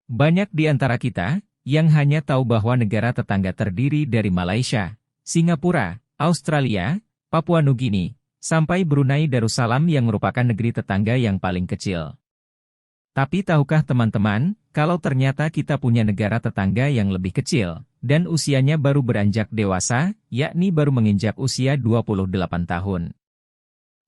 Banyak di antara kita yang hanya tahu bahwa negara tetangga terdiri dari Malaysia, Singapura, Australia, Papua Nugini, sampai Brunei Darussalam yang merupakan negeri tetangga yang paling kecil. Tapi tahukah teman-teman, kalau ternyata kita punya negara tetangga yang lebih kecil, dan usianya baru beranjak dewasa, yakni baru menginjak usia 28 tahun.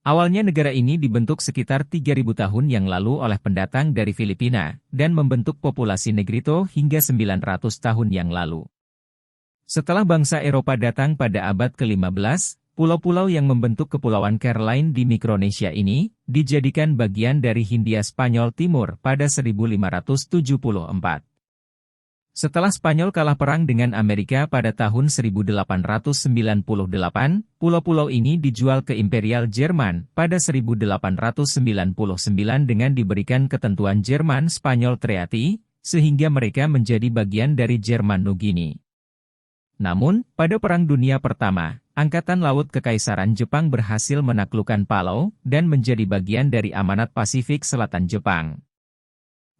Awalnya negara ini dibentuk sekitar 3.000 tahun yang lalu oleh pendatang dari Filipina, dan membentuk populasi Negrito hingga 900 tahun yang lalu. Setelah bangsa Eropa datang pada abad ke-15, pulau-pulau yang membentuk Kepulauan Caroline di Mikronesia ini, dijadikan bagian dari Hindia Spanyol Timur pada 1574. Setelah Spanyol kalah perang dengan Amerika pada tahun 1898, pulau-pulau ini dijual ke Imperial Jerman pada 1899 dengan diberikan ketentuan Jerman-Spanyol Treaty, sehingga mereka menjadi bagian dari Jerman Nugini. Namun, pada Perang Dunia Pertama, Angkatan Laut Kekaisaran Jepang berhasil menaklukkan Palau dan menjadi bagian dari Amanat Pasifik Selatan Jepang.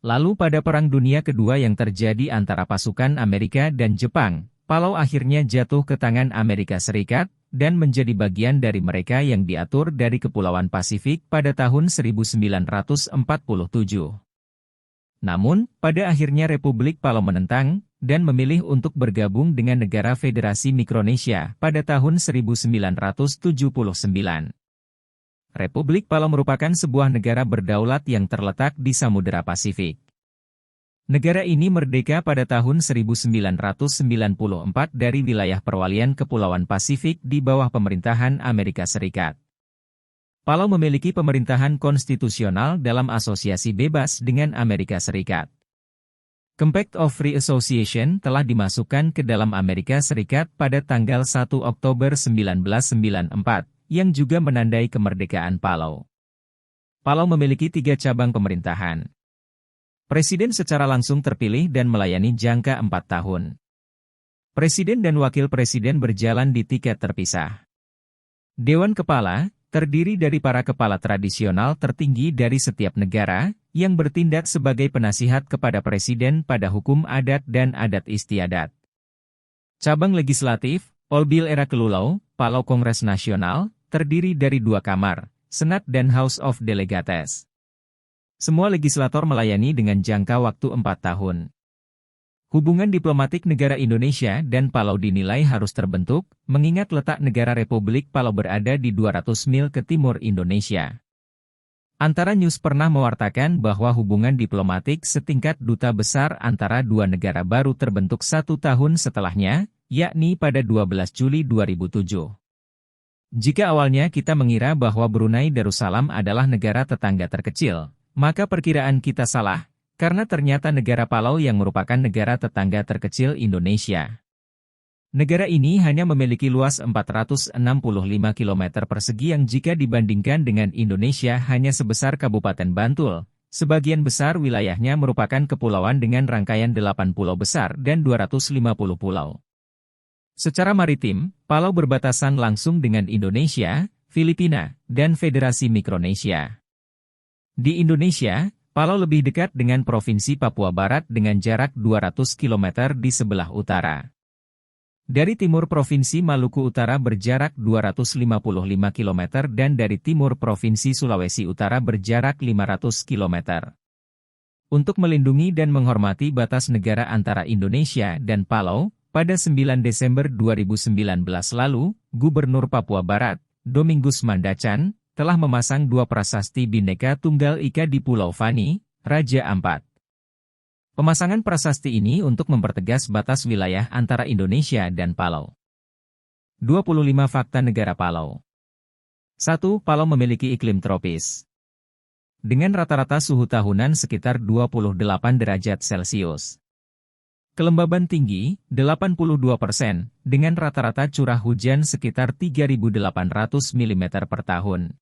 Lalu pada Perang Dunia Kedua yang terjadi antara pasukan Amerika dan Jepang, Palau akhirnya jatuh ke tangan Amerika Serikat, dan menjadi bagian dari mereka yang diatur dari Kepulauan Pasifik pada tahun 1947. Namun, pada akhirnya Republik Palau menentang, dan memilih untuk bergabung dengan Negara Federasi Mikronesia pada tahun 1979. Republik Palau merupakan sebuah negara berdaulat yang terletak di Samudera Pasifik. Negara ini merdeka pada tahun 1994 dari wilayah perwalian Kepulauan Pasifik di bawah pemerintahan Amerika Serikat. Palau memiliki pemerintahan konstitusional dalam asosiasi bebas dengan Amerika Serikat. Compact of Free Association telah dimasukkan ke dalam Amerika Serikat pada tanggal 1 Oktober 1994. Yang juga menandai kemerdekaan Palau. Palau memiliki 3 cabang pemerintahan. Presiden secara langsung terpilih dan melayani jangka 4 tahun. Presiden dan wakil presiden berjalan di tiket terpisah. Dewan Kepala, terdiri dari para kepala tradisional tertinggi dari setiap negara, yang bertindak sebagai penasihat kepada presiden pada hukum adat dan adat istiadat. Cabang legislatif, Olbil Era Kelulau, Palau Kongres Nasional, terdiri dari 2 kamar, Senat dan House of Delegates. Semua legislator melayani dengan jangka waktu 4 tahun. Hubungan diplomatik negara Indonesia dan Palau dinilai harus terbentuk, mengingat letak negara Republik Palau berada di 200 mil ke timur Indonesia. Antara News pernah mewartakan bahwa hubungan diplomatik setingkat duta besar antara 2 negara baru terbentuk 1 tahun setelahnya, yakni pada 12 Juli 2007. Jika awalnya kita mengira bahwa Brunei Darussalam adalah negara tetangga terkecil, maka perkiraan kita salah, karena ternyata negara Palau yang merupakan negara tetangga terkecil Indonesia. Negara ini hanya memiliki luas 465 km persegi yang jika dibandingkan dengan Indonesia hanya sebesar Kabupaten Bantul. Sebagian besar wilayahnya merupakan kepulauan dengan rangkaian 8 pulau besar dan 250 pulau. Secara maritim, Palau berbatasan langsung dengan Indonesia, Filipina, dan Federasi Mikronesia. Di Indonesia, Palau lebih dekat dengan Provinsi Papua Barat dengan jarak 200 km di sebelah utara. Dari timur Provinsi Maluku Utara berjarak 255 km dan dari timur Provinsi Sulawesi Utara berjarak 500 km. Untuk melindungi dan menghormati batas negara antara Indonesia dan Palau, pada 9 Desember 2019 lalu, Gubernur Papua Barat, Domingus Mandacan, telah memasang 2 prasasti Bhinneka Tunggal Ika di Pulau Fani, Raja Ampat. Pemasangan prasasti ini untuk mempertegas batas wilayah antara Indonesia dan Palau. 25 fakta negara Palau. 1. Palau memiliki iklim tropis. Dengan rata-rata suhu tahunan sekitar 28 derajat Celcius. Kelembaban tinggi, 82%, dengan rata-rata curah hujan sekitar 3.800 mm per tahun.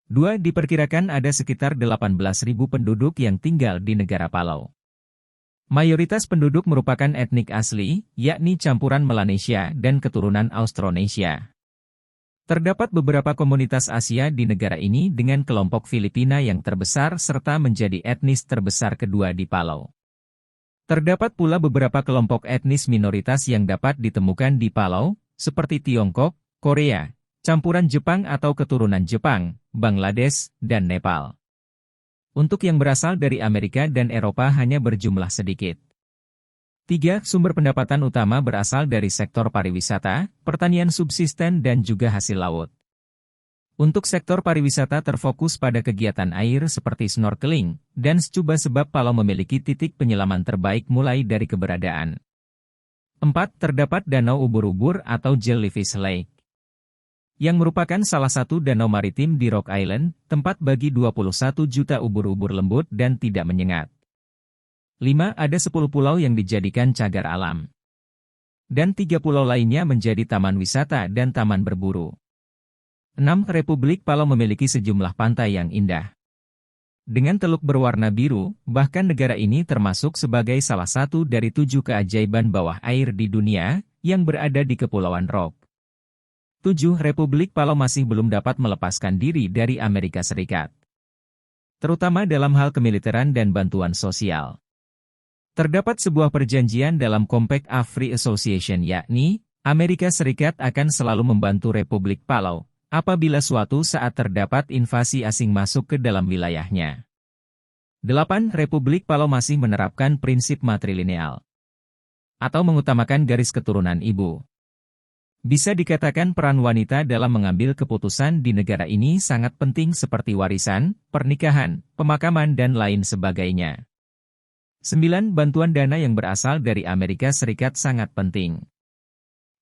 2. Diperkirakan ada sekitar 18.000 penduduk yang tinggal di negara Palau. Mayoritas penduduk merupakan etnik asli, yakni campuran Melanesia dan keturunan Austronesia. Terdapat beberapa komunitas Asia di negara ini dengan kelompok Filipina yang terbesar serta menjadi etnis terbesar kedua di Palau. Terdapat pula beberapa kelompok etnis minoritas yang dapat ditemukan di Palau, seperti Tiongkok, Korea, campuran Jepang atau keturunan Jepang, Bangladesh, dan Nepal. Untuk yang berasal dari Amerika dan Eropa hanya berjumlah sedikit. 3. Sumber pendapatan utama berasal dari sektor pariwisata, pertanian subsisten dan juga hasil laut. Untuk sektor pariwisata terfokus pada kegiatan air seperti snorkeling, dan scuba sebab Palau memiliki titik penyelaman terbaik mulai dari keberadaan. 4. Terdapat Danau Ubur-ubur atau Jellyfish Lake, yang merupakan salah satu danau maritim di Rock Island, tempat bagi 21 juta ubur-ubur lembut dan tidak menyengat. 5. Ada 10 pulau yang dijadikan cagar alam. Dan 3 pulau lainnya menjadi taman wisata dan taman berburu. 6. Republik Palau memiliki sejumlah pantai yang indah. Dengan teluk berwarna biru, bahkan negara ini termasuk sebagai salah satu dari 7 keajaiban bawah air di dunia, yang berada di Kepulauan Rock. 7. Republik Palau masih belum dapat melepaskan diri dari Amerika Serikat, terutama dalam hal kemiliteran dan bantuan sosial. Terdapat sebuah perjanjian dalam Compact of Free Association yakni, Amerika Serikat akan selalu membantu Republik Palau, apabila suatu saat terdapat invasi asing masuk ke dalam wilayahnya. 8. Republik Palau masih menerapkan prinsip matrilineal, atau mengutamakan garis keturunan ibu. Bisa dikatakan peran wanita dalam mengambil keputusan di negara ini sangat penting seperti warisan, pernikahan, pemakaman dan lain sebagainya. 9. Bantuan dana yang berasal dari Amerika Serikat sangat penting.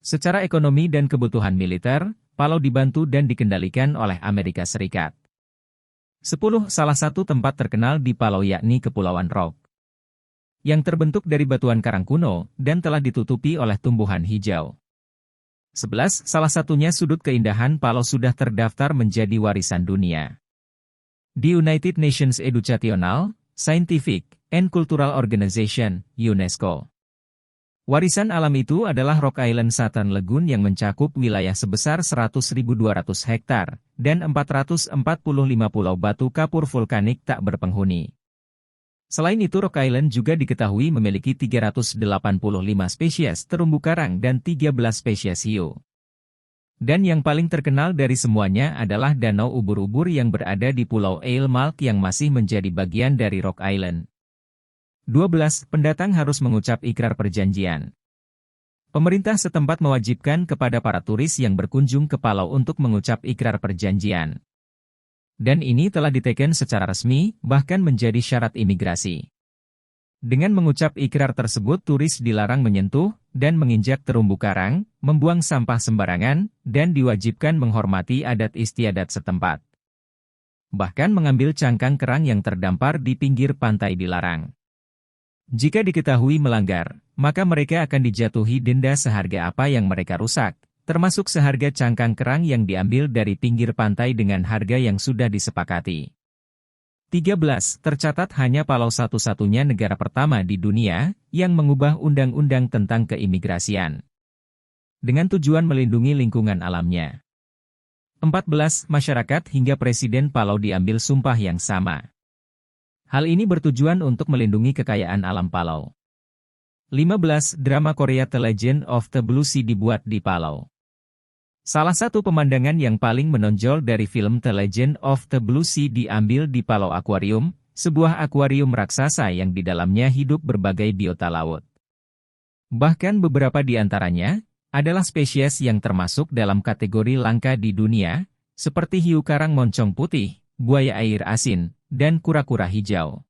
Secara ekonomi dan kebutuhan militer, Palau dibantu dan dikendalikan oleh Amerika Serikat. 10. Salah satu tempat terkenal di Palau yakni Kepulauan Rock, yang terbentuk dari batuan karang kuno dan telah ditutupi oleh tumbuhan hijau. 11. Salah satunya sudut keindahan Palau sudah terdaftar menjadi warisan dunia di United Nations Educational, Scientific, and Cultural Organization, UNESCO. Warisan alam itu adalah Rock Island Southern Lagoon yang mencakup wilayah sebesar 100.200 hektar, dan 445 pulau batu kapur vulkanik tak berpenghuni. Selain itu Rock Island juga diketahui memiliki 385 spesies terumbu karang dan 13 spesies hiu. Dan yang paling terkenal dari semuanya adalah Danau Ubur-ubur yang berada di Pulau Eilmalk yang masih menjadi bagian dari Rock Island. 12. Pendatang harus mengucap ikrar perjanjian. Pemerintah setempat mewajibkan kepada para turis yang berkunjung ke Palau untuk mengucap ikrar perjanjian. Dan ini telah diteken secara resmi, bahkan menjadi syarat imigrasi. Dengan mengucap ikrar tersebut turis dilarang menyentuh dan menginjak terumbu karang, membuang sampah sembarangan, dan diwajibkan menghormati adat istiadat setempat. Bahkan mengambil cangkang kerang yang terdampar di pinggir pantai dilarang. Jika diketahui melanggar, maka mereka akan dijatuhi denda seharga apa yang mereka rusak, termasuk seharga cangkang kerang yang diambil dari pinggir pantai dengan harga yang sudah disepakati. 13. Tercatat hanya Palau satu-satunya negara pertama di dunia yang mengubah undang-undang tentang keimigrasian dengan tujuan melindungi lingkungan alamnya. 14. Masyarakat hingga Presiden Palau diambil sumpah yang sama. Hal ini bertujuan untuk melindungi kekayaan alam Palau. 15. Drama Korea The Legend of the Blue Sea dibuat di Palau. Salah satu pemandangan yang paling menonjol dari film The Legend of the Blue Sea diambil di Palau Aquarium, sebuah akuarium raksasa yang di dalamnya hidup berbagai biota laut. Bahkan beberapa di antaranya adalah spesies yang termasuk dalam kategori langka di dunia, seperti hiu karang moncong putih, buaya air asin, dan kura-kura hijau.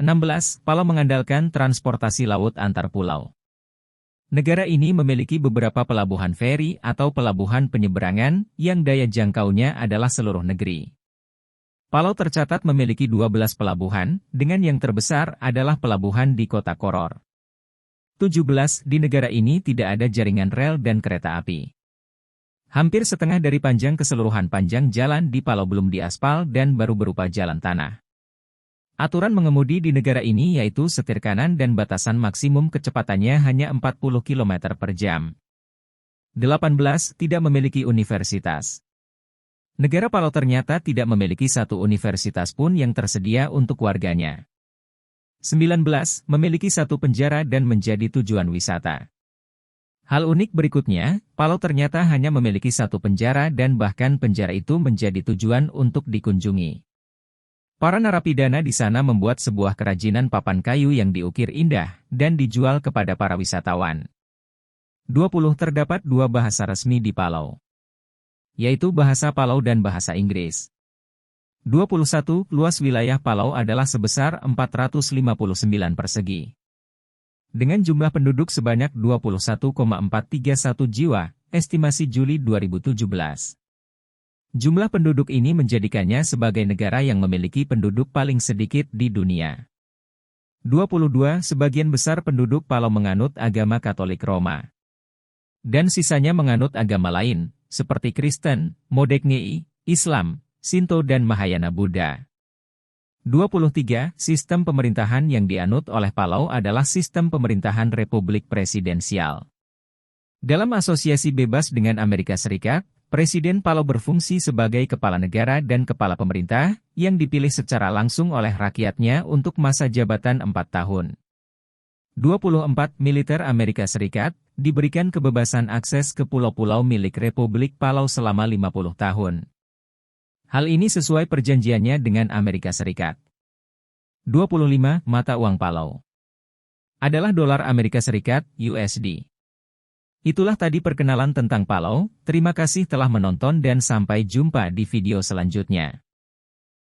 16. Palau mengandalkan transportasi laut antar pulau. Negara ini memiliki beberapa pelabuhan feri atau pelabuhan penyeberangan yang daya jangkaunya adalah seluruh negeri. Palau tercatat memiliki 12 pelabuhan, dengan yang terbesar adalah pelabuhan di kota Koror. 17. Di negara ini tidak ada jaringan rel dan kereta api. Hampir setengah dari panjang keseluruhan panjang jalan di Palau belum diaspal dan baru berupa jalan tanah. Aturan mengemudi di negara ini yaitu setir kanan dan batasan maksimum kecepatannya hanya 40 km per jam. 18. Tidak memiliki universitas. Negara Palau ternyata tidak memiliki satu universitas pun yang tersedia untuk warganya. 19. Memiliki satu penjara dan menjadi tujuan wisata. Hal unik berikutnya, Palau ternyata hanya memiliki satu penjara dan bahkan penjara itu menjadi tujuan untuk dikunjungi. Para narapidana di sana membuat sebuah kerajinan papan kayu yang diukir indah dan dijual kepada para wisatawan. 20. Terdapat dua bahasa resmi di Palau, yaitu bahasa Palau dan bahasa Inggris. 21. Luas wilayah Palau adalah sebesar 459 persegi. Dengan jumlah penduduk sebanyak 21,431 jiwa, estimasi Juli 2017. Jumlah penduduk ini menjadikannya sebagai negara yang memiliki penduduk paling sedikit di dunia. 22. Sebagian besar penduduk Palau menganut agama Katolik Roma. Dan sisanya menganut agama lain, seperti Kristen, Modeknei, Islam, Sinto dan Mahayana Buddha. 23. Sistem pemerintahan yang dianut oleh Palau adalah sistem pemerintahan republik presidensial. Dalam asosiasi bebas dengan Amerika Serikat, Presiden Palau berfungsi sebagai kepala negara dan kepala pemerintah, yang dipilih secara langsung oleh rakyatnya untuk masa jabatan 4 tahun. 24. Militer Amerika Serikat diberikan kebebasan akses ke pulau-pulau milik Republik Palau selama 50 tahun. Hal ini sesuai perjanjiannya dengan Amerika Serikat. 25. Mata uang Palau adalah dolar Amerika Serikat, USD. Itulah tadi perkenalan tentang Palau. Terima kasih telah menonton dan sampai jumpa di video selanjutnya.